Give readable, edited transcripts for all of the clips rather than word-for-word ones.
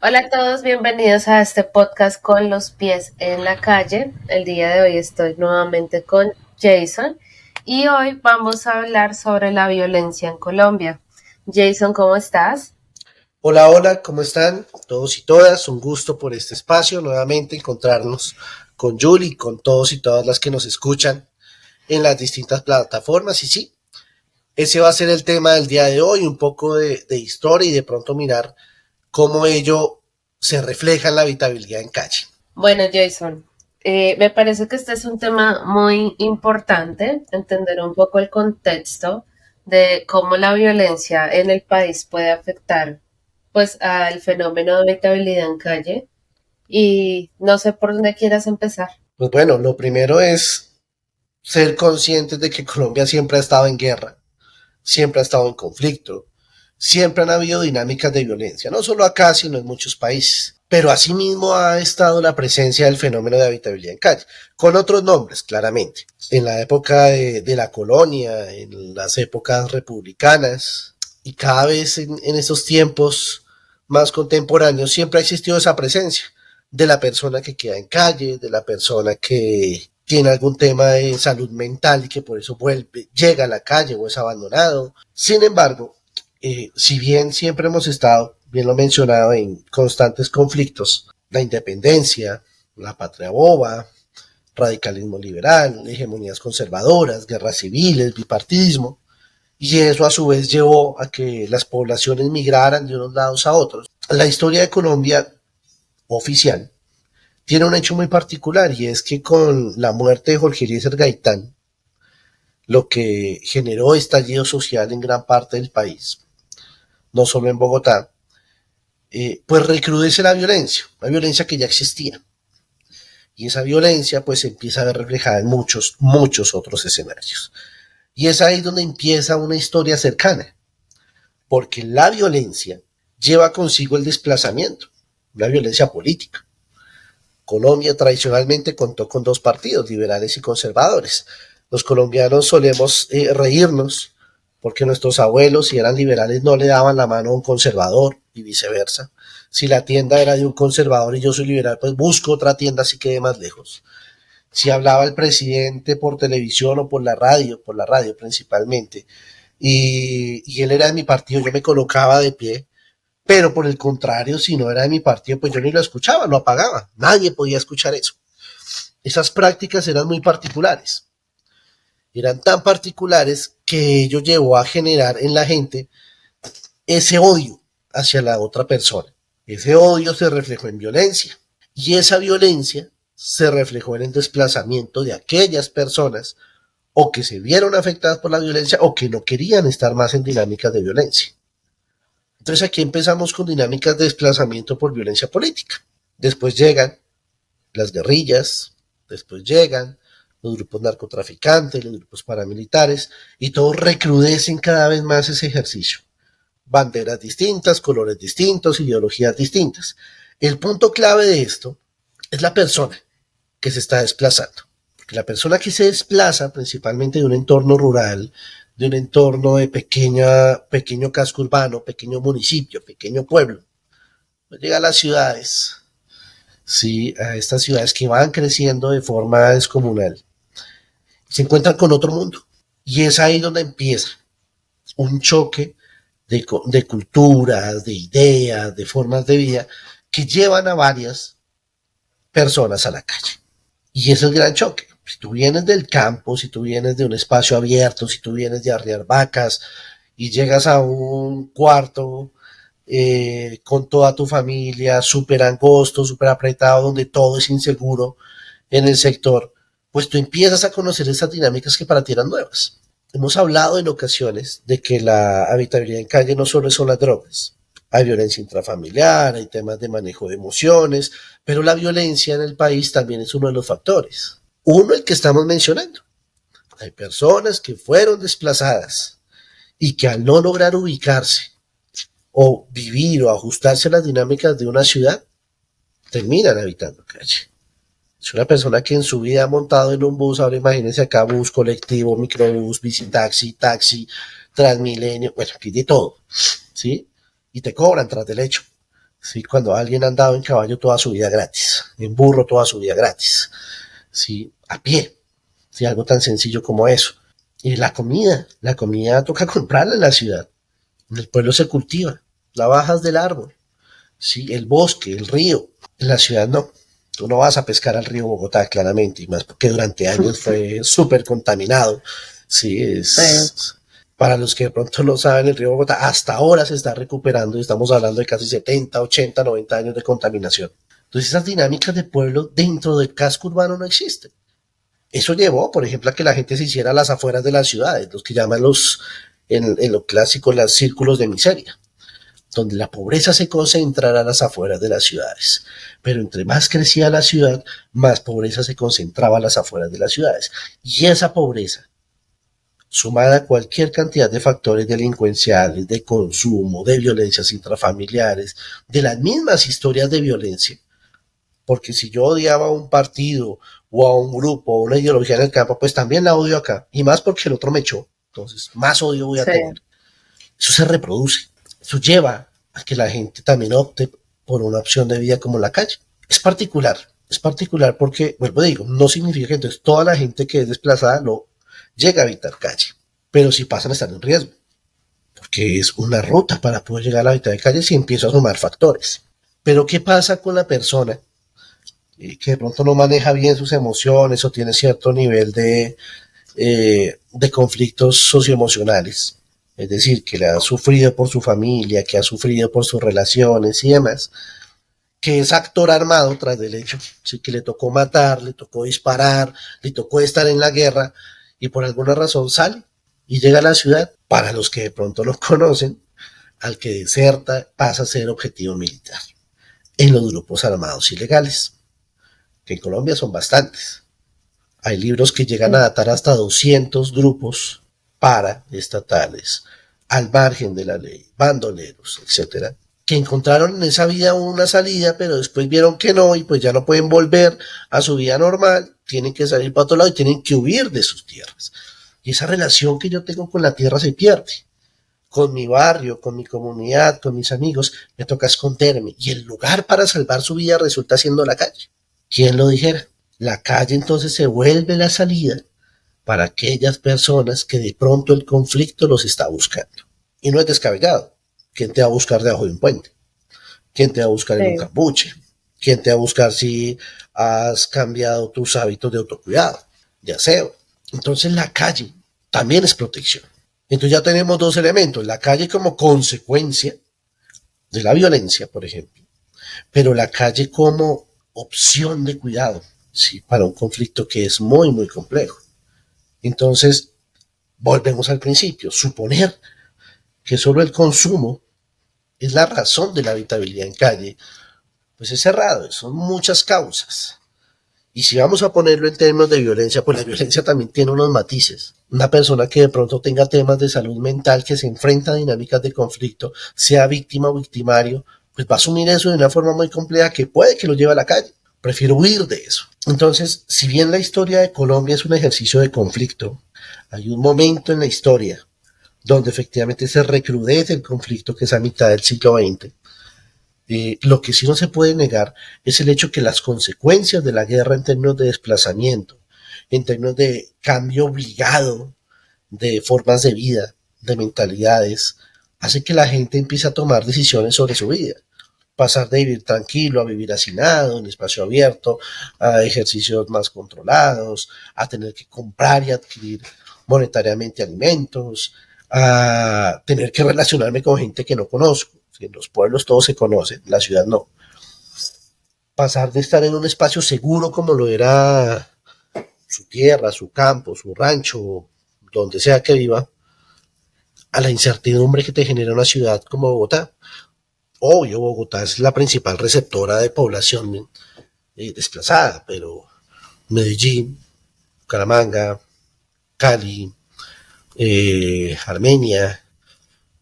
Hola a todos, bienvenidos a este podcast con los pies en la calle. El día de hoy estoy nuevamente con Jason y hoy vamos a hablar sobre la violencia en Colombia. Jason, ¿cómo estás? Hola, hola, ¿cómo están todos y todas? Un gusto por este espacio, nuevamente encontrarnos con Julie, con todos y todas las que nos escuchan en las distintas plataformas. Y sí, ese va a ser el tema del día de hoy, un poco de historia y de pronto mirar cómo ello se refleja en la habitabilidad en calle. Bueno, Jason, me parece que este es un tema muy importante, entender un poco el contexto de cómo la violencia en el país puede afectar pues al fenómeno de habitabilidad en calle y no sé por dónde quieras empezar. Pues bueno, lo primero es ser conscientes de que Colombia siempre ha estado en guerra, siempre ha estado en conflicto, siempre han habido dinámicas de violencia, no solo acá, sino en muchos países. Pero asimismo ha estado la presencia del fenómeno de habitabilidad en calle, con otros nombres, claramente. En la época de la colonia, en las épocas republicanas, y cada vez en esos tiempos más contemporáneos, siempre ha existido esa presencia de la persona que queda en calle, de la persona que tiene algún tema de salud mental y que por eso vuelve, llega a la calle o es abandonado. Sin embargo, si bien siempre hemos estado, bien lo mencionado, en constantes conflictos, la independencia, la patria boba, radicalismo liberal, hegemonías conservadoras, guerras civiles, bipartidismo, y eso a su vez llevó a que las poblaciones migraran de unos lados a otros. La historia de Colombia oficial tiene un hecho muy particular y es que con la muerte de Jorge Eliezer Gaitán, lo que generó estallido social en gran parte del país, no solo en Bogotá, pues recrudece la violencia que ya existía. Y esa violencia pues se empieza a ver reflejada en muchos, muchos otros escenarios. Y es ahí donde empieza una historia cercana, porque la violencia lleva consigo el desplazamiento, la violencia política. Colombia tradicionalmente contó con dos partidos, liberales y conservadores. Los colombianos solemos reírnos porque nuestros abuelos, si eran liberales, no le daban la mano a un conservador y viceversa. Si la tienda era de un conservador y yo soy liberal, pues busco otra tienda si quede más lejos. Si hablaba el presidente por televisión o por la radio principalmente, y él era de mi partido, yo me colocaba de pie, pero por el contrario, si no era de mi partido, pues yo ni lo escuchaba, lo apagaba. Nadie podía escuchar eso. Esas prácticas eran muy particulares. Eran tan particulares que ello llevó a generar en la gente ese odio hacia la otra persona. Ese odio se reflejó en violencia. Y esa violencia se reflejó en el desplazamiento de aquellas personas o que se vieron afectadas por la violencia o que no querían estar más en dinámicas de violencia. Entonces aquí empezamos con dinámicas de desplazamiento por violencia política. Después llegan las guerrillas, después llegan los grupos narcotraficantes, los grupos paramilitares, y todos recrudecen cada vez más ese ejercicio. Banderas distintas, colores distintos, ideologías distintas. El punto clave de esto es la persona que se está desplazando. Porque la persona que se desplaza principalmente de un entorno rural, de un entorno de pequeño casco urbano, pequeño municipio, pequeño pueblo, pues llega a las ciudades, sí, a estas ciudades que van creciendo de forma descomunal, se encuentran con otro mundo. Y es ahí donde empieza un choque de culturas, de ideas, de formas de vida que llevan a varias personas a la calle. Y ese es el gran choque. Si tú vienes del campo, si tú vienes de un espacio abierto, si tú vienes de arriar vacas y llegas a un cuarto con toda tu familia, súper angosto, súper apretado, donde todo es inseguro en el sector, pues tú empiezas a conocer esas dinámicas que para ti eran nuevas. Hemos hablado en ocasiones de que la habitabilidad en calle no solo son las drogas. Hay violencia intrafamiliar, hay temas de manejo de emociones, pero la violencia en el país también es uno de los factores. Uno, el que estamos mencionando. Hay personas que fueron desplazadas y que al no lograr ubicarse o vivir o ajustarse a las dinámicas de una ciudad, terminan habitando calle. Es una persona que en su vida ha montado en un bus, ahora imagínense acá, bus, colectivo, microbús, bicitaxi, taxi, transmilenio, bueno, aquí de todo, ¿sí? Y te cobran tras del hecho, ¿sí? Cuando alguien ha andado en caballo toda su vida gratis, en burro toda su vida gratis, ¿sí? A pie, ¿sí? Algo tan sencillo como eso. Y la comida toca comprarla en la ciudad. En el pueblo se cultiva, la bajas del árbol, ¿sí? El bosque, el río. En la ciudad no. Tú no vas a pescar al río Bogotá, claramente, y más porque durante años fue súper contaminado. Sí, Sí, para los que de pronto no saben, el río Bogotá hasta ahora se está recuperando y estamos hablando de casi 70, 80, 90 años de contaminación. Entonces esas dinámicas de pueblo dentro del casco urbano no existen. Eso llevó, por ejemplo, a que la gente se hiciera a las afueras de las ciudades, los que llaman en lo clásico, los círculos de miseria, donde la pobreza se concentrara a las afueras de las ciudades. Pero entre más crecía la ciudad, más pobreza se concentraba a las afueras de las ciudades. Y esa pobreza, sumada a cualquier cantidad de factores delincuenciales, de consumo, de violencias intrafamiliares, de las mismas historias de violencia, porque si yo odiaba a un partido o a un grupo o una ideología en el campo, pues también la odio acá, y más porque el otro me echó, entonces más odio voy a sí, tener. Eso se reproduce, eso lleva a que la gente también opte por una opción de vida como la calle. Es particular porque, vuelvo a digo, no significa que entonces toda la gente que es desplazada no llega a habitar calle, pero si pasan a estar en riesgo, porque es una ruta para poder llegar a la habitar de calle si empiezo a sumar factores. Pero ¿qué pasa con la persona que de pronto no maneja bien sus emociones o tiene cierto nivel de conflictos socioemocionales? Es decir, que le ha sufrido por su familia, que ha sufrido por sus relaciones y demás, que es actor armado tras del hecho, sí, que le tocó matar, le tocó disparar, le tocó estar en la guerra y por alguna razón sale y llega a la ciudad. Para los que de pronto lo conocen, al que deserta pasa a ser objetivo militar en los grupos armados ilegales, que en Colombia son bastantes. Hay libros que llegan a sí. datar hasta 200 grupos paraestatales, al margen de la ley, bandoleros, etcétera, que encontraron en esa vida una salida, pero después vieron que no y pues ya no pueden volver a su vida normal, tienen que salir para otro lado y tienen que huir de sus tierras. Y esa relación que yo tengo con la tierra se pierde. Con mi barrio, con mi comunidad, con mis amigos, me toca esconderme y el lugar para salvar su vida resulta siendo la calle. ¿Quién lo dijera? La calle entonces se vuelve la salida para aquellas personas que de pronto el conflicto los está buscando. Y no es descabellado. ¿Quién te va a buscar debajo de un puente? ¿Quién te va a buscar en un Sí. cambuche? ¿Quién te va a buscar si has cambiado tus hábitos de autocuidado, de aseo? Entonces la calle también es protección. Entonces ya tenemos dos elementos. La calle como consecuencia de la violencia, por ejemplo, pero la calle como opción de cuidado, ¿sí? Para un conflicto que es muy, muy complejo. Entonces, volvemos al principio, suponer que solo el consumo es la razón de la habitabilidad en calle, pues es cerrado, son muchas causas. Y si vamos a ponerlo en términos de violencia, pues la violencia también tiene unos matices. Una persona que de pronto tenga temas de salud mental, que se enfrenta a dinámicas de conflicto, sea víctima o victimario, pues va a asumir eso de una forma muy compleja que puede que lo lleve a la calle. Prefiero huir de eso. Entonces, si bien la historia de Colombia es un ejercicio de conflicto, hay un momento en la historia donde efectivamente se recrudece el conflicto, que es a mitad del siglo XX. Lo que sí no se puede negar es el hecho que las consecuencias de la guerra en términos de desplazamiento, en términos de cambio obligado de formas de vida, de mentalidades, hace que la gente empiece a tomar decisiones sobre su vida. Pasar de vivir tranquilo a vivir hacinado, en espacio abierto, a ejercicios más controlados, a tener que comprar y adquirir monetariamente alimentos, a tener que relacionarme con gente que no conozco. En los pueblos todos se conocen, en la ciudad no. Pasar de estar en un espacio seguro como lo era su tierra, su campo, su rancho, donde sea que viva, a la incertidumbre que te genera una ciudad como Bogotá. Obvio, Bogotá es la principal receptora de población desplazada, pero Medellín, Bucaramanga, Cali, Armenia,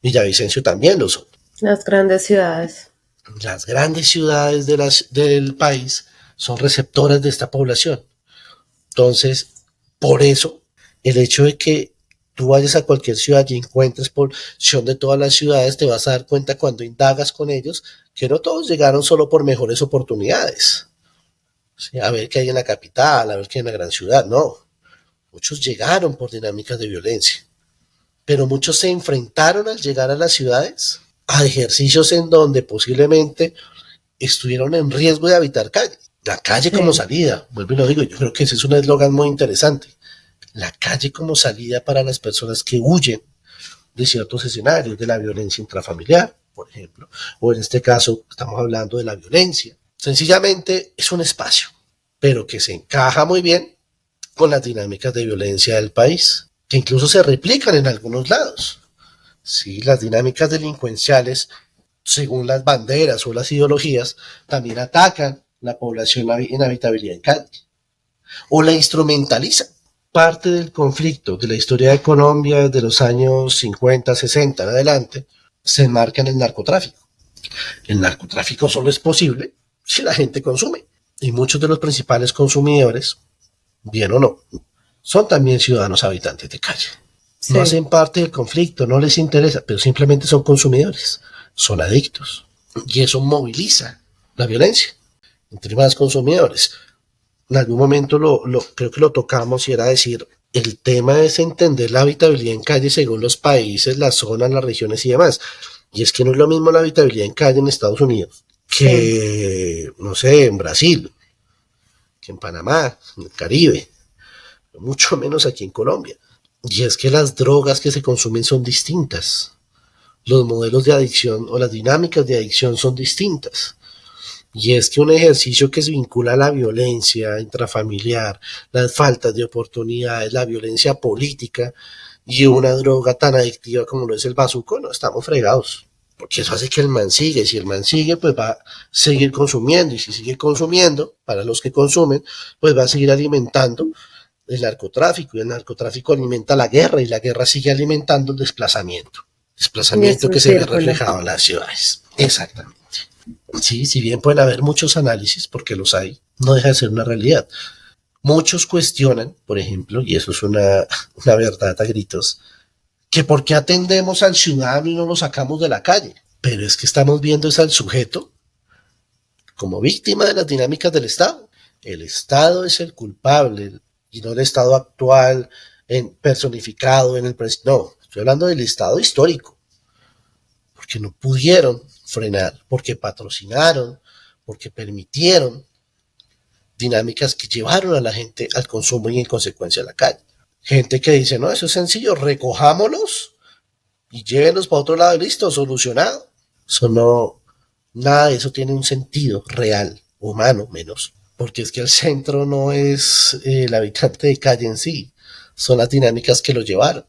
Villavicencio también lo son. Las grandes ciudades. Las grandes ciudades del país son receptoras de esta población. Entonces, por eso, el hecho de que tú vayas a cualquier ciudad y encuentres población de todas las ciudades, te vas a dar cuenta cuando indagas con ellos que no todos llegaron solo por mejores oportunidades. ¿Sí? A ver qué hay en la capital, a ver qué hay en la gran ciudad, no. Muchos llegaron por dinámicas de violencia, pero muchos se enfrentaron al llegar a las ciudades a ejercicios en donde posiblemente estuvieron en riesgo de habitar calle. La calle como Sí, salida, vuelvo y lo digo, yo creo que ese es un eslogan muy interesante. La calle como salida para las personas que huyen de ciertos escenarios, de la violencia intrafamiliar, por ejemplo, o en este caso estamos hablando de la violencia. Sencillamente es un espacio, pero que se encaja muy bien con las dinámicas de violencia del país, que incluso se replican en algunos lados. Sí, las dinámicas delincuenciales, según las banderas o las ideologías, también atacan la población en habitabilidad en calle o la instrumentalizan. Parte del conflicto de la historia de Colombia desde los años 50, 60 en adelante se enmarca en el narcotráfico. El narcotráfico solo es posible si la gente consume. Y muchos de los principales consumidores, bien o no, son también ciudadanos habitantes de calle. No sí, hacen parte del conflicto, no les interesa, pero simplemente son consumidores, son adictos. Y eso moviliza la violencia entre más consumidores. En algún momento creo que lo tocamos y era decir, el tema es entender la habitabilidad en calle según los países, las zonas, las regiones y demás. Y es que no es lo mismo la habitabilidad en calle en Estados Unidos sí. que, no sé, en Brasil, que en Panamá, en el Caribe, mucho menos aquí en Colombia. Y es que las drogas que se consumen son distintas. Los modelos de adicción o las dinámicas de adicción son distintas. Y es que un ejercicio que se vincula a la violencia intrafamiliar, las faltas de oportunidades, la violencia política y una droga tan adictiva como lo es el bazuco, no estamos fregados. Porque eso hace que el man sigue. Si el man sigue, pues va a seguir consumiendo. Y si sigue consumiendo, para los que consumen, pues va a seguir alimentando el narcotráfico. Y el narcotráfico alimenta la guerra y la guerra sigue alimentando el desplazamiento. Y es Desplazamiento un que se ve círculo. reflejado en las ciudades. Exactamente. Sí, si bien pueden haber muchos análisis, porque los hay, no deja de ser una realidad. Muchos cuestionan, por ejemplo, y eso es una verdad a gritos, que por qué atendemos al ciudadano y no lo sacamos de la calle. Pero es que estamos viendo es al sujeto como víctima de las dinámicas del Estado. El Estado es el culpable y no el Estado actual personificado en el presidente. No, estoy hablando del Estado histórico, porque no pudieron frenar, porque patrocinaron, porque permitieron dinámicas que llevaron a la gente al consumo y en consecuencia a la calle. Gente que dice, no, eso es sencillo, recojámoslos y llévenlos para otro lado y listo, solucionado. Eso no, nada de eso tiene un sentido real, humano menos, porque es que el centro no es el habitante de calle en sí, son las dinámicas que lo llevaron.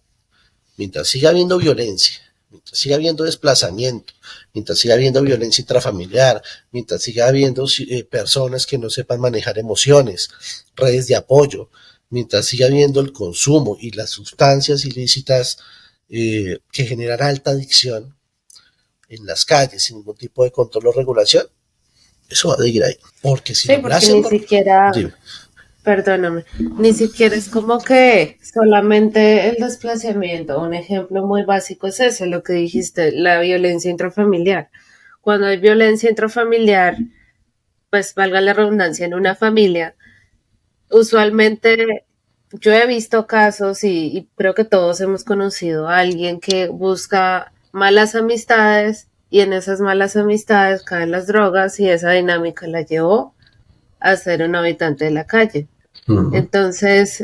Mientras siga habiendo violencia, mientras siga habiendo desplazamiento, mientras siga habiendo violencia intrafamiliar, mientras siga habiendo personas que no sepan manejar emociones, redes de apoyo, mientras siga habiendo el consumo y las sustancias ilícitas que generan alta adicción en las calles sin ningún tipo de control o regulación, eso va a seguir ahí. Porque si Sí, porque lograsen, ni siquiera, dime, perdóname, ni siquiera es como que solamente el desplazamiento. Un ejemplo muy básico es ese, lo que dijiste, la violencia intrafamiliar. Cuando hay violencia intrafamiliar, pues valga la redundancia, en una familia, usualmente yo he visto casos y creo que todos hemos conocido a alguien que busca malas amistades y en esas malas amistades caen las drogas y esa dinámica la llevó a ser un habitante de la calle. uh-huh. Entonces,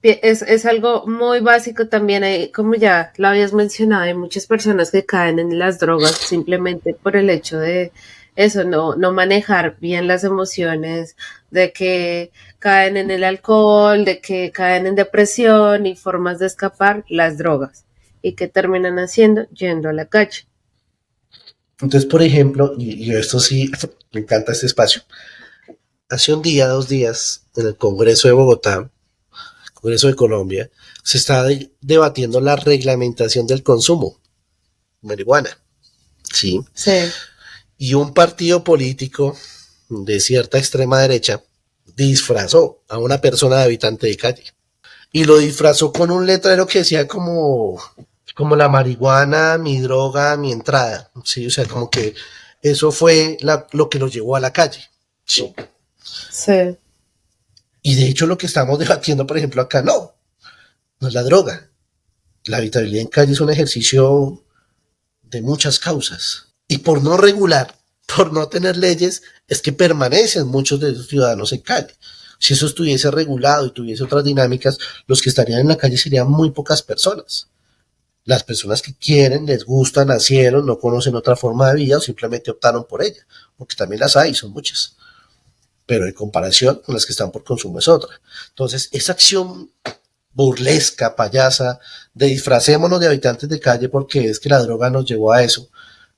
es algo muy básico también, hay, como ya lo habías mencionado, hay muchas personas que caen en las drogas simplemente por el hecho de eso, no manejar bien las emociones, de que caen en el alcohol, de que caen en depresión y formas de escapar, las drogas. ¿Y qué terminan haciendo? Yendo a la calle. Entonces, por ejemplo, y esto sí, me encanta este espacio, hace un día, 2 días, en el Congreso de Bogotá, Congreso de Colombia, se está debatiendo la reglamentación del consumo de marihuana, ¿sí? Sí, Y un partido político de cierta extrema derecha disfrazó a una persona de habitante de calle y lo disfrazó con un letrero que decía como la marihuana, mi droga, mi entrada. Sí, o sea, como que eso fue lo que lo llevó a la calle. Sí. Sí, Y de hecho lo que estamos debatiendo, por ejemplo, acá, no es la droga. La habitabilidad en calle es un ejercicio de muchas causas. Y por no regular, por no tener leyes, es que permanecen muchos de esos ciudadanos en calle. Si eso estuviese regulado y tuviese otras dinámicas, los que estarían en la calle serían muy pocas personas. Las personas que quieren, les gusta, nacieron, no conocen otra forma de vida o simplemente optaron por ella, porque también las hay, son muchas. Pero en comparación con las que están por consumo es otra. Entonces, esa acción burlesca, payasa, de disfracémonos de habitantes de calle porque es que la droga nos llevó a eso,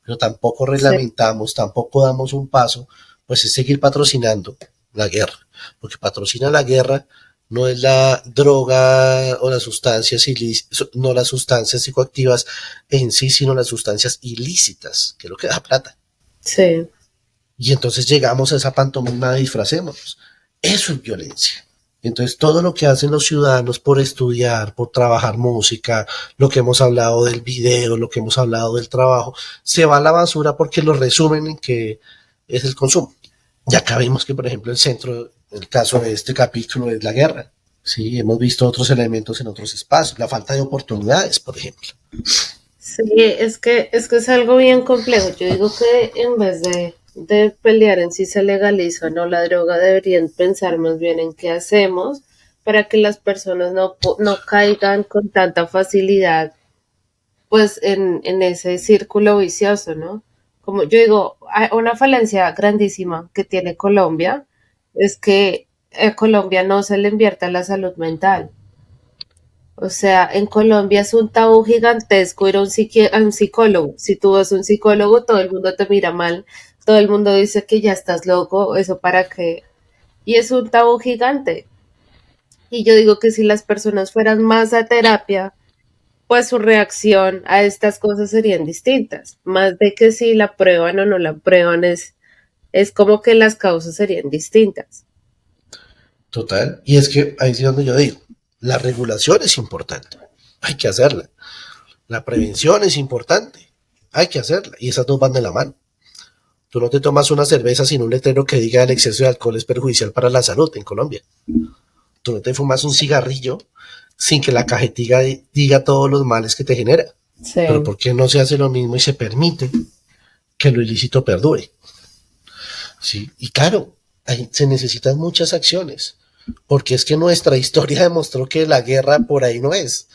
pero tampoco sí, reglamentamos, tampoco damos un paso, pues es seguir patrocinando la guerra, porque patrocina la guerra no es la droga o las sustancias no las sustancias psicoactivas en sí, sino las sustancias ilícitas, que es lo que da plata. sí. Y entonces llegamos a esa pantomima de disfracémonos. Eso es violencia. Entonces todo lo que hacen los ciudadanos por estudiar, por trabajar música, lo que hemos hablado del video, lo que hemos hablado del trabajo, se va a la basura porque lo resumen en que es el consumo. Ya acá vimos que, por ejemplo, el centro, el caso de este capítulo es la guerra. Sí, hemos visto otros elementos en otros espacios, la falta de oportunidades, por ejemplo. Sí, es que es algo bien complejo. Yo digo que en vez de pelear en si se legaliza o no la droga, deberían pensar más bien en qué hacemos para que las personas no caigan con tanta facilidad, pues, en ese círculo vicioso, ¿no? Como yo digo, hay una falencia grandísima que tiene Colombia es que a Colombia no se le invierte a la salud mental. O sea, en Colombia es un tabú gigantesco ir a a un psicólogo. Si tú vas a un psicólogo, todo el mundo te mira mal, todo el mundo dice que ya estás loco, eso para qué. Y es un tabú gigante. Y yo digo que si las personas fueran más a terapia, pues su reacción a estas cosas serían distintas. Más de que si la prueban o no la prueban, es como que las causas serían distintas. Total. Y es que ahí es donde yo digo, la regulación es importante, hay que hacerla. La prevención es importante, hay que hacerla. Y esas dos van de la mano. Tú no te tomas una cerveza sin un letrero que diga el exceso de alcohol es perjudicial para la salud en Colombia. Tú no te fumas un cigarrillo sin que la cajetilla diga todos los males que te genera. Pero Sí, ¿por qué no se hace lo mismo y se permite que lo ilícito perdure? Sí, y claro, se necesitan muchas acciones, porque es que nuestra historia demostró que la guerra por ahí no es.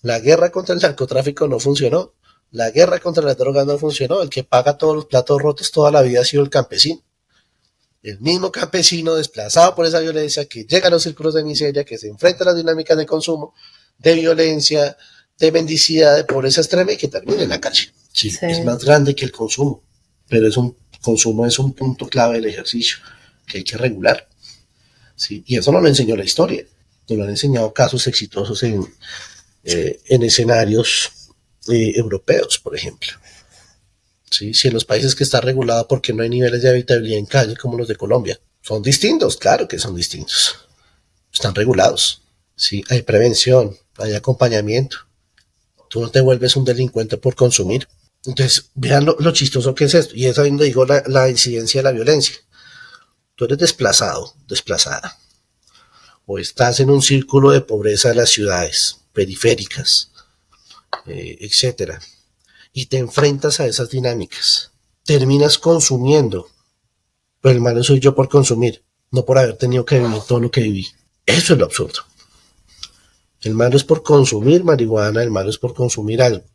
La guerra contra el narcotráfico no funcionó. La guerra contra las drogas no funcionó. El que paga todos los platos rotos toda la vida ha sido el campesino. El mismo campesino desplazado por esa violencia que llega a los círculos de miseria, que se enfrenta a las dinámicas de consumo, de violencia, de mendicidad, de pobreza extrema y que termina en la calle. Sí, es sí. más grande que el consumo, pero consumo es un punto clave del ejercicio que hay que regular. ¿Sí? Y eso no lo enseñó la historia, nos lo han enseñado casos exitosos en escenarios europeos, por ejemplo. ¿Sí? Si en los países que está regulado porque no hay niveles de habitabilidad en calle como los de Colombia, son distintos, claro que son distintos, están regulados. ¿Sí? Hay prevención, hay acompañamiento. Tú no te vuelves un delincuente por consumir. Entonces, vean lo chistoso que es esto. Y es ahí donde digo la incidencia de la violencia. Tú eres desplazado, desplazada, o estás en un círculo de pobreza de las ciudades periféricas, etcétera, y te enfrentas a esas dinámicas. Terminas consumiendo, pero el malo soy yo por consumir, no por haber tenido que vivir todo lo que viví. Eso es lo absurdo. El malo es por consumir marihuana, el malo es por consumir algo,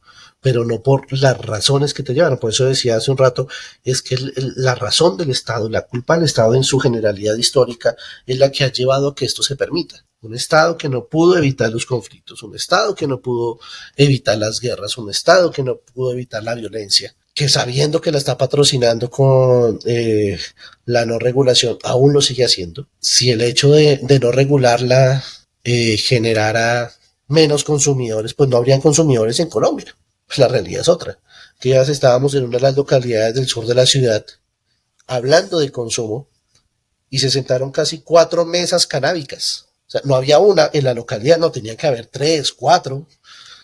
pero no por las razones que te llevan. Por eso decía hace un rato, es que la razón del Estado, la culpa del Estado en su generalidad histórica es la que ha llevado a que esto se permita. Un Estado que no pudo evitar los conflictos, un Estado que no pudo evitar las guerras, un Estado que no pudo evitar la violencia, que sabiendo que la está patrocinando con la no regulación, aún lo sigue haciendo. Si el hecho de no regularla generara menos consumidores, pues no habrían consumidores en Colombia. Pues la realidad es otra. Que ya estábamos en una de las localidades del sur de la ciudad hablando de consumo y se sentaron casi 4 mesas canábicas. O sea, no había una en la localidad, no, tenían que haber 3, 4,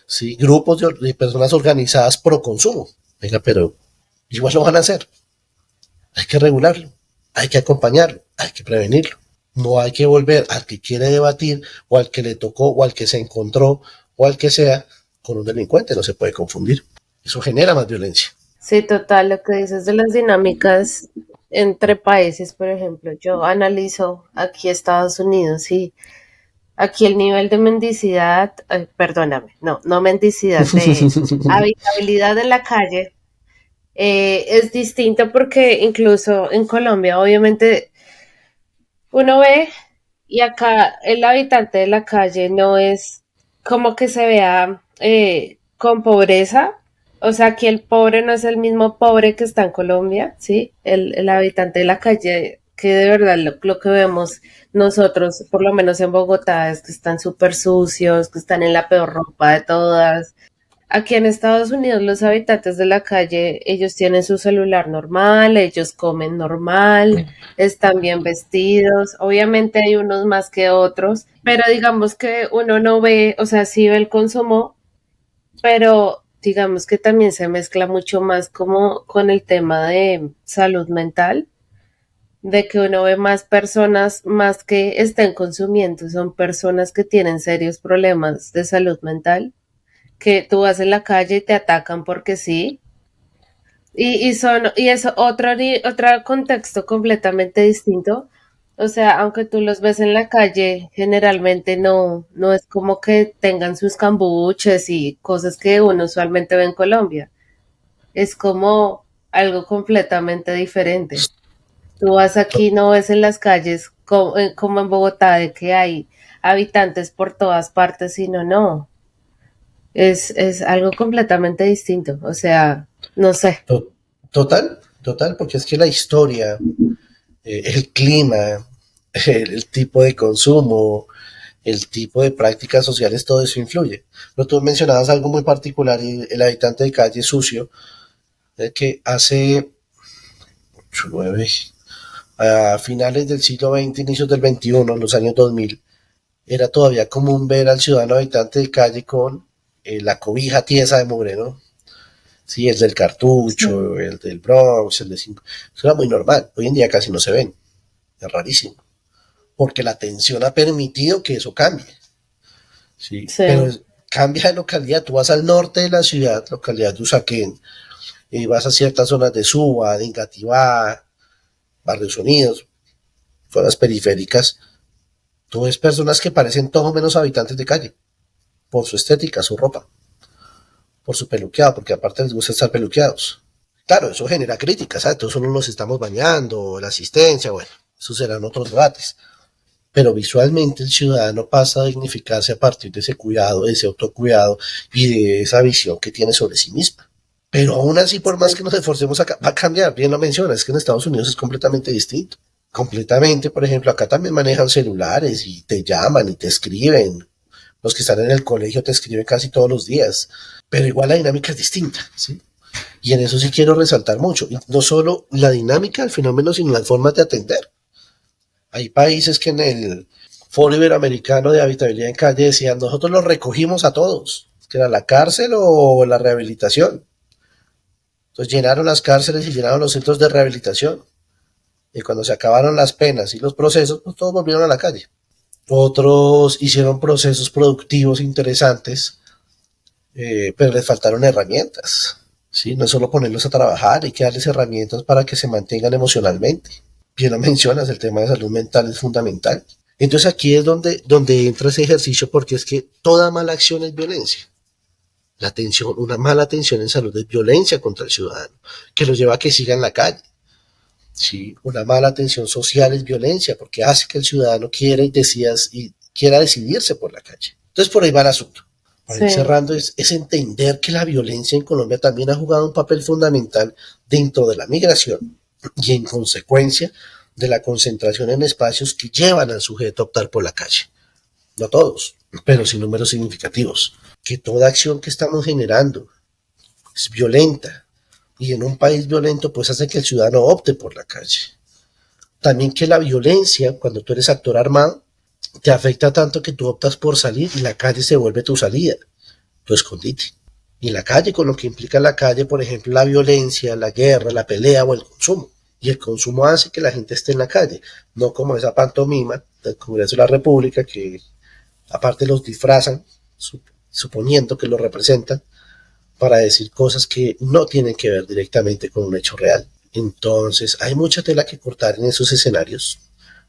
¿sí? Grupos de personas organizadas pro consumo. Venga, pero igual lo van a hacer. Hay que regularlo, hay que acompañarlo, hay que prevenirlo. No hay que volver al que quiere debatir o al que le tocó o al que se encontró o al que sea con un delincuente, no se puede confundir. Eso genera más violencia. Sí, total, lo que dices de las dinámicas entre países, por ejemplo, yo analizo aquí Estados Unidos y aquí el nivel de mendicidad, perdóname, no mendicidad, de habitabilidad en la calle es distinto porque incluso en Colombia, obviamente, uno ve y acá el habitante de la calle no es como que se vea con pobreza. O sea, que el pobre no es el mismo pobre que está en Colombia, ¿sí? El habitante de la calle, que de verdad lo que vemos nosotros, por lo menos en Bogotá, es que están súper sucios, que están en la peor ropa de todas. Aquí en Estados Unidos los habitantes de la calle, ellos tienen su celular normal, ellos comen normal, están bien vestidos, obviamente hay unos más que otros, pero digamos que uno no ve, o sea, sí ve el consumo, pero digamos que también se mezcla mucho más como con el tema de salud mental, de que uno ve más personas, más que estén consumiendo, son personas que tienen serios problemas de salud mental que tú vas en la calle y te atacan porque sí. Y es otro contexto completamente distinto. O sea, aunque tú los ves en la calle, generalmente no es como que tengan sus cambuches y cosas que uno usualmente ve en Colombia. Es como algo completamente diferente. Tú vas aquí, no ves en las calles como en Bogotá, de que hay habitantes por todas partes, sino no. Es algo completamente distinto. O sea, no sé. Total, porque es que la historia, el clima, el tipo de consumo, el tipo de prácticas sociales, todo eso influye. Pero tú mencionabas algo muy particular y el habitante de calle sucio, que hace 9, a finales del siglo XX, inicios del XXI, en los años 2000, era todavía común ver al ciudadano habitante de calle con la cobija tiesa de mugre, ¿no? Sí, el del cartucho, Sí. el del Bronx, el de 5. Eso era muy normal. Hoy en día casi no se ven. Es rarísimo. Porque la tensión ha permitido que eso cambie. Sí, pero Sí. cambia de localidad. Tú vas al norte de la ciudad, localidad de Usaquén, y vas a ciertas zonas de Suba, de Engativá, Barrios Unidos, zonas periféricas. Tú ves personas que parecen todo menos habitantes de calle, por su estética, su ropa, por su peluqueado, porque aparte les gusta estar peluqueados. Claro, eso genera críticas, ¿sabes? Todos solo nos estamos bañando, la asistencia, bueno, eso serán otros debates. Pero visualmente el ciudadano pasa a dignificarse a partir de ese cuidado, de ese autocuidado y de esa visión que tiene sobre sí misma. Pero aún así, por más que nos esforcemos acá, va a cambiar, bien lo mencionas, es que en Estados Unidos es completamente distinto. Completamente, por ejemplo, acá también manejan celulares y te llaman y te escriben. Los que están en el colegio te escriben casi todos los días. Pero igual la dinámica es distinta, ¿sí? Y en eso sí quiero resaltar mucho. Y no solo la dinámica del fenómeno, sino las formas de atender. Hay países que en el Foro Iberoamericano de Habitabilidad en Calle decían, nosotros los recogimos a todos, que era la cárcel o la rehabilitación. Entonces llenaron las cárceles y llenaron los centros de rehabilitación. Y cuando se acabaron las penas y los procesos, pues todos volvieron a la calle. Otros hicieron procesos productivos interesantes, pero les faltaron herramientas. ¿Sí? No es solo ponerlos a trabajar, hay que darles herramientas para que se mantengan emocionalmente. Bien lo mencionas, el tema de salud mental es fundamental. Entonces aquí es donde entra ese ejercicio, porque es que toda mala acción es violencia. La atención, una mala atención en salud es violencia contra el ciudadano, que lo lleva a que siga en la calle. Sí, una mala atención social es violencia, porque hace que el ciudadano quiera y quiera decidirse por la calle. Entonces por ahí va el asunto. Para ir Sí. cerrando, es entender que la violencia en Colombia también ha jugado un papel fundamental dentro de la migración y en consecuencia de la concentración en espacios que llevan al sujeto a optar por la calle. No todos, pero sí números significativos. Que toda acción que estamos generando es violenta y en un país violento pues hace que el ciudadano opte por la calle. También que la violencia, cuando tú eres actor armado, te afecta tanto que tú optas por salir y la calle se vuelve tu salida, tu escondite. Y la calle, con lo que implica la calle, por ejemplo, la violencia, la guerra, la pelea o el consumo. Y el consumo hace que la gente esté en la calle, no como esa pantomima del Congreso de la República que aparte los disfrazan, suponiendo que los representan, para decir cosas que no tienen que ver directamente con un hecho real. Entonces, hay mucha tela que cortar en esos escenarios,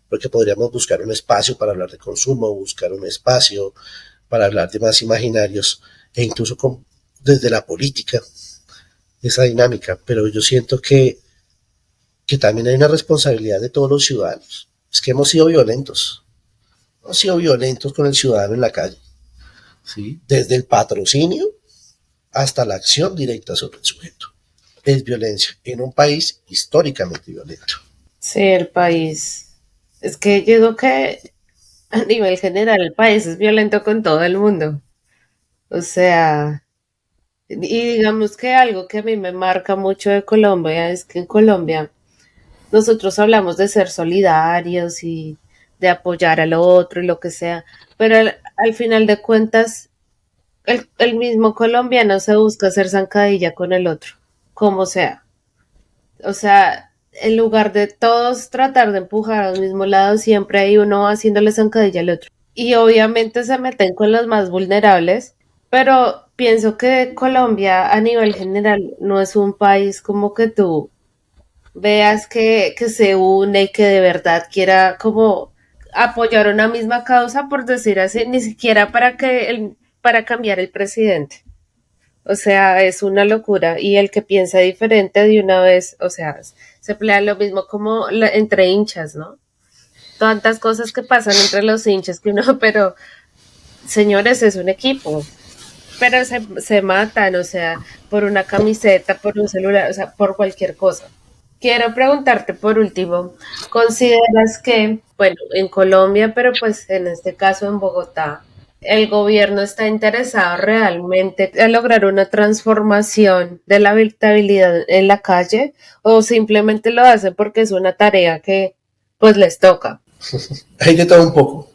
porque podríamos buscar un espacio para hablar de consumo, buscar un espacio para hablar de más imaginarios, e incluso desde la política, esa dinámica. Pero yo siento que también hay una responsabilidad de todos los ciudadanos. Es que hemos sido violentos con el ciudadano en la calle, ¿sí? Desde el patrocinio hasta la acción directa sobre el sujeto. Es violencia en un país históricamente violento. Sí, el país. Es que yo digo que a nivel general el país es violento con todo el mundo. O sea, y digamos que algo que a mí me marca mucho de Colombia es que en Colombia nosotros hablamos de ser solidarios y de apoyar al otro y lo que sea, pero al final de cuentas el mismo colombiano se busca hacer zancadilla con el otro, como sea. O sea, en lugar de todos tratar de empujar al mismo lado, siempre hay uno haciéndole zancadilla al otro. Y obviamente se meten con los más vulnerables, pero pienso que Colombia a nivel general no es un país como que tú veas que se une y que de verdad quiera como apoyar una misma causa, por decir así, ni siquiera para cambiar el presidente. O sea, es una locura. Y el que piensa diferente de una vez, o sea, se pelea lo mismo como entre hinchas, ¿no? Tantas cosas que pasan entre los hinchas que uno, pero señores, es un equipo. Pero se matan, o sea, por una camiseta, por un celular, o sea, por cualquier cosa. Quiero preguntarte por último, ¿consideras que, bueno, en Colombia, pero pues en este caso en Bogotá, el gobierno está interesado realmente en lograr una transformación de la habitabilidad en la calle o simplemente lo hacen porque es una tarea que pues les toca? Hay de todo un poco.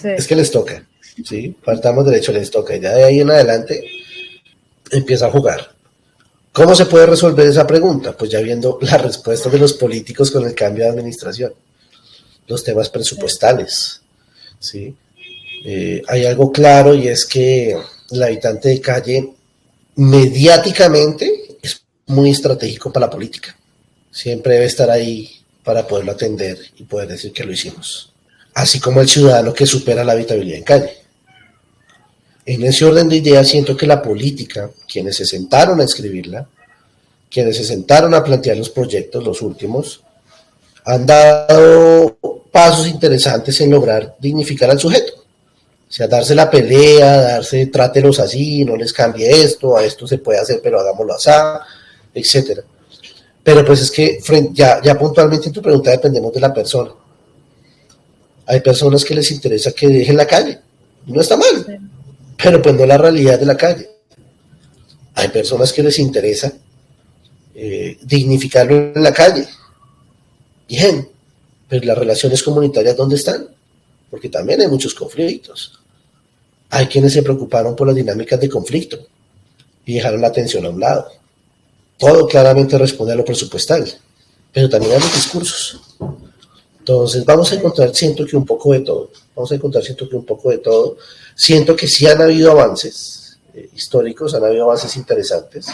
Es Sí. que les toca, ¿sí? Partamos derecho, les toca. Y ya de ahí en adelante empieza a jugar. ¿Cómo se puede resolver esa pregunta? Pues ya viendo la respuesta de los políticos con el cambio de administración, los temas presupuestales, ¿sí? Hay algo claro y es que el habitante de calle mediáticamente es muy estratégico para la política. Siempre debe estar ahí para poderlo atender y poder decir que lo hicimos. Así como el ciudadano que supera la habitabilidad en calle. En ese orden de ideas siento que la política, quienes se sentaron a escribirla, quienes se sentaron a plantear los proyectos, los últimos, han dado pasos interesantes en lograr dignificar al sujeto. O sea, darse la pelea, trátelos así, no les cambie esto, a esto se puede hacer, pero hagámoslo así, etcétera. Pero pues es que ya puntualmente en tu pregunta dependemos de la persona. Hay personas que les interesa que dejen la calle. No está mal, Sí. pero pues no la realidad de la calle. Hay personas que les interesa dignificarlo en la calle. Bien, pero las relaciones comunitarias, ¿dónde están? Porque también hay muchos conflictos. Hay quienes se preocuparon por las dinámicas de conflicto y dejaron la atención a un lado. Todo claramente responde a lo presupuestal, pero también a los discursos. Entonces vamos a encontrar, siento que un poco de todo. Vamos a encontrar, siento que un poco de todo. Siento que sí han habido avances históricos, han habido avances interesantes.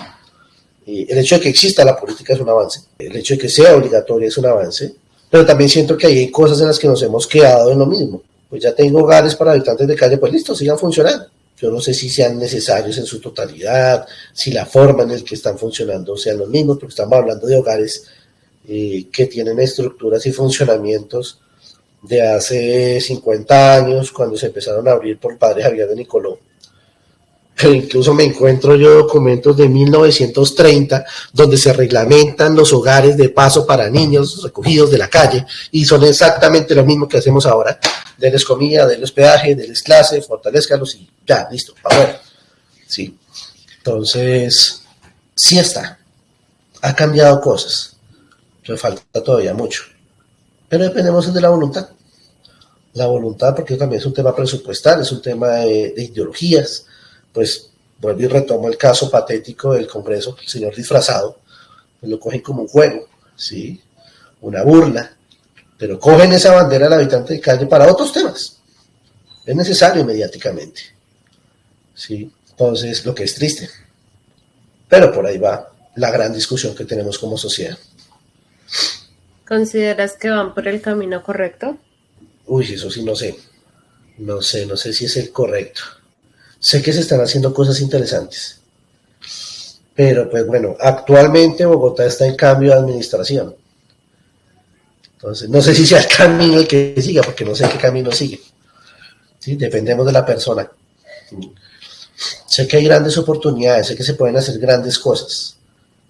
El hecho de que exista la política es un avance. El hecho de que sea obligatoria es un avance. Pero también siento que hay cosas en las que nos hemos quedado en lo mismo. Pues ya tengo hogares para habitantes de calle, pues listo, sigan funcionando. Yo no sé si sean necesarios en su totalidad, si la forma en la que están funcionando sean los mismos, porque estamos hablando de hogares que tienen estructuras y funcionamientos de hace 50 años, cuando se empezaron a abrir por el padre Javier de Nicoló. Pero incluso me encuentro yo documentos de 1930 donde se reglamentan los hogares de paso para niños recogidos de la calle y son exactamente lo mismo que hacemos ahora. Denles comida, denles peaje, denles clase, fortalezcalos y ya, listo, para sí. Entonces, sí está. Ha cambiado cosas. Le falta todavía mucho. Pero dependemos de la voluntad. la voluntad, porque también es un tema presupuestal, es un tema de ideologías. Pues vuelvo y retomo el caso patético del Congreso, el señor disfrazado, pues lo cogen como un juego, ¿sí? Una burla, pero cogen esa bandera del habitante de calle para otros temas. Es necesario mediáticamente, ¿sí? Entonces, lo que es triste. Pero por ahí va la gran discusión que tenemos como sociedad. ¿Consideras que van por el camino correcto? Uy, eso sí, no sé. No sé si es el correcto. Sé que se están haciendo cosas interesantes. Pero pues bueno, actualmente Bogotá está en cambio de administración. Entonces, no sé si sea el camino el que siga, porque no sé qué camino sigue. ¿Sí? Dependemos de la persona. Sé que hay grandes oportunidades, sé que se pueden hacer grandes cosas.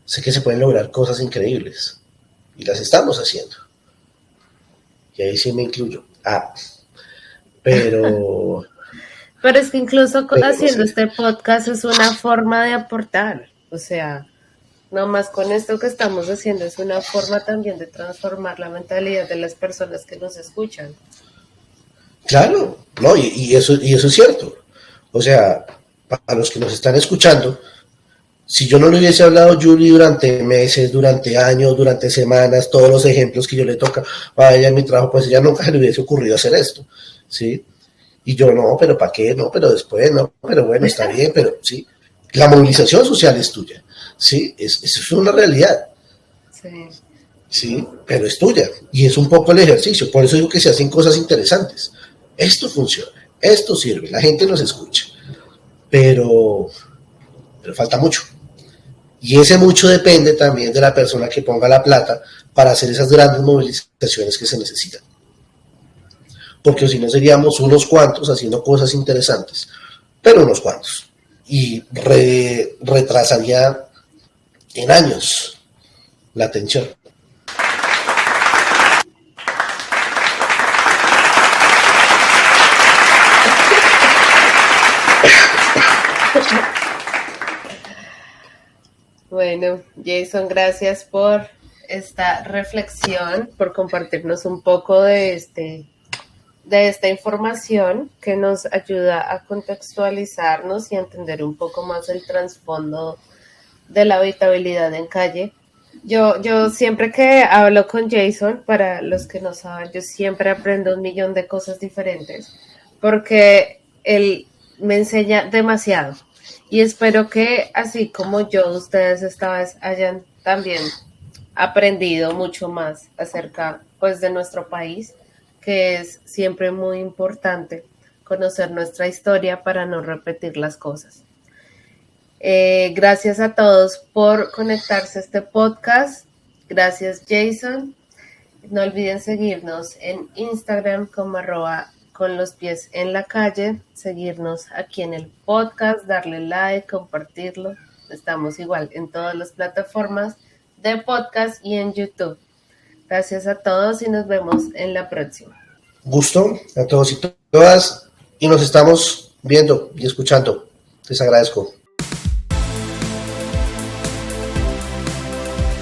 Sé que se pueden lograr cosas increíbles. Y las estamos haciendo. Y ahí sí me incluyo. Pero... Pero es que incluso pero no haciendo sé. este podcast es una forma de aportar. O sea, no más con esto que estamos haciendo es una forma también de transformar la mentalidad de las personas que nos escuchan. Claro, no, y eso es cierto. O sea, para los que nos están escuchando, si yo no le hubiese hablado a Julie durante meses, durante años, durante semanas, todos los ejemplos que yo le toca a ella en mi trabajo, pues ella nunca se le hubiese ocurrido hacer esto, ¿sí? Y yo, no, pero ¿para qué? No, pero después, no, pero bueno, está bien, pero sí. La movilización social es tuya, ¿sí? Eso es una realidad, Sí. ¿sí? Pero es tuya. Y es un poco el ejercicio. Por eso digo que se hacen cosas interesantes. Esto funciona, esto sirve, la gente nos escucha, pero falta mucho. Y ese mucho depende también de la persona que ponga la plata para hacer esas grandes movilizaciones que se necesitan. Porque si no seríamos unos cuantos haciendo cosas interesantes, pero unos cuantos. Y retrasaría en años la atención. Bueno, Jason, gracias por esta reflexión, por compartirnos un poco de esta información que nos ayuda a contextualizarnos y a entender un poco más el trasfondo de la habitabilidad en calle. Yo siempre que hablo con Jason, para los que no saben, yo siempre aprendo un millón de cosas diferentes, porque él me enseña demasiado. Y espero que así como yo, ustedes esta vez hayan también aprendido mucho más acerca pues de nuestro país, que es siempre muy importante conocer nuestra historia para no repetir las cosas. Gracias a todos por conectarse a este podcast. Gracias, Jason. No olviden seguirnos en Instagram como @con los pies en la calle, seguirnos aquí en el podcast, darle like, compartirlo. Estamos igual en todas las plataformas de podcast y en YouTube. Gracias a todos y nos vemos en la próxima. Gusto a todos y todas y nos estamos viendo y escuchando. Les agradezco.